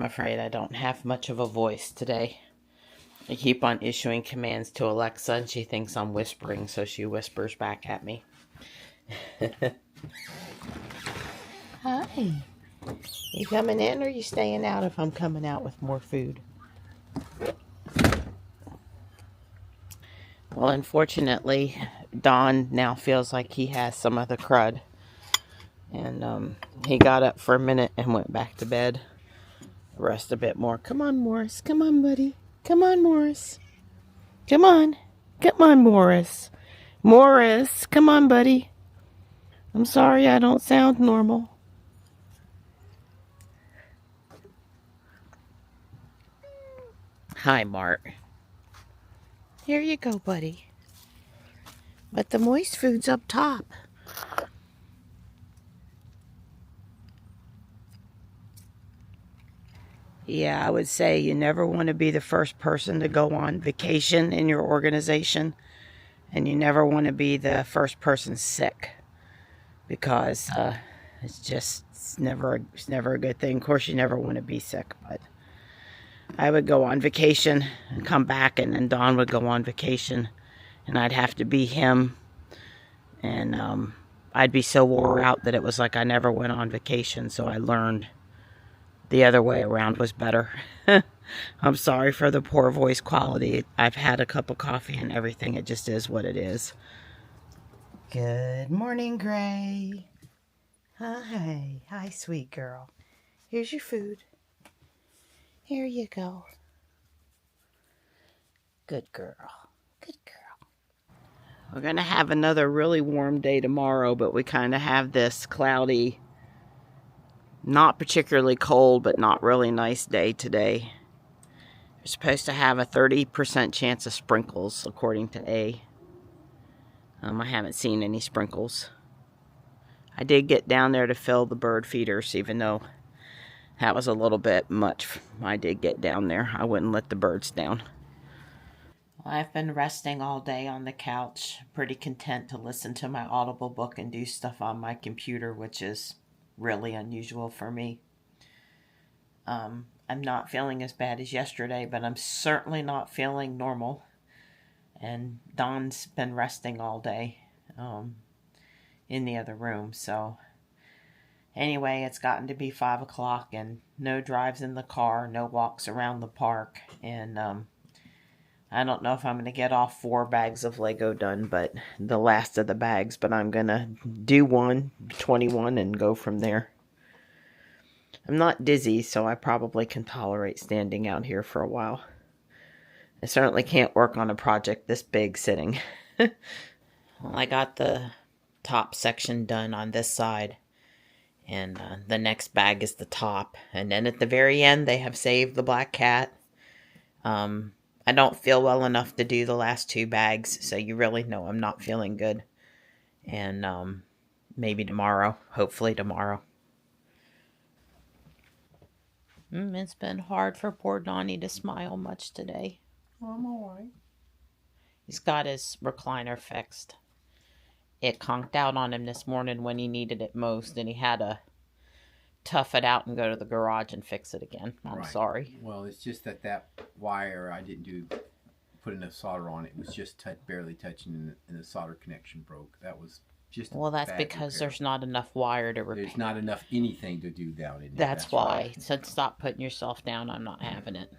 afraid I don't have much of a voice today. I keep on issuing commands to Alexa and she thinks I'm whispering, so she whispers back at me. Hi. You coming in or you staying out if I'm coming out with more food? Well, unfortunately, Don now feels like he has some of the crud. And he got up for a minute and went back to bed. Rest a bit more. Come on, Morris. Come on, buddy. Come on, Morris. Come on. Come on, Morris. Morris, come on, buddy. I'm sorry I don't sound normal. Hi, Mart. Here you go, buddy. But the moist food's up top. Yeah, I would say you never want to be the first person to go on vacation in your organization. And you never want to be the first person sick. Because it's never a good thing. Of course, you never want to be sick, but I would go on vacation and come back, and then Don would go on vacation, and I'd have to be him, and I'd be so wore out that it was like I never went on vacation, so I learned the other way around was better. I'm sorry for the poor voice quality. I've had a cup of coffee and everything. It just is what it is. Good morning, Gray. Hi. Hi, sweet girl. Here's your food. Here you go. Good girl. Good girl. We're going to have another really warm day tomorrow, but we kind of have this cloudy, not particularly cold, but not really nice day today. We're supposed to have a 30% chance of sprinkles, according to A. I haven't seen any sprinkles. I did get down there to fill the bird feeders, even though that was a little bit much. I did get down there. I wouldn't let the birds down. Well, I've been resting all day on the couch. Pretty content to listen to my Audible book and do stuff on my computer, which is really unusual for me. I'm not feeling as bad as yesterday, but I'm certainly not feeling normal. And Don's been resting all day in the other room. So anyway, it's gotten to be 5 o'clock and no drives in the car, no walks around the park. And I don't know if I'm going to get all 4 bags of Lego done, but the last of the bags. But I'm going to do 21, and go from there. I'm not dizzy, so I probably can tolerate standing out here for a while. I certainly can't work on a project this big sitting. Well, I got the top section done on this side. And the next bag is the top. And then at the very end, they have saved the black cat. I don't feel well enough to do the last 2 bags. So you really know I'm not feeling good. And maybe tomorrow. Hopefully tomorrow. It's been hard for poor Donnie to smile much today. I'm alright. He's got his recliner fixed. It conked out on him this morning when he needed it most, and he had to tough it out and go to the garage and fix it again. I'm sorry. Well, it's just that wire I didn't put enough solder on it. It was just barely touching, and the solder connection broke. That was just well, that's because repair. There's not enough wire to repair. There's not enough anything to do down in there. That's why. Right. So stop putting yourself down. I'm not having it.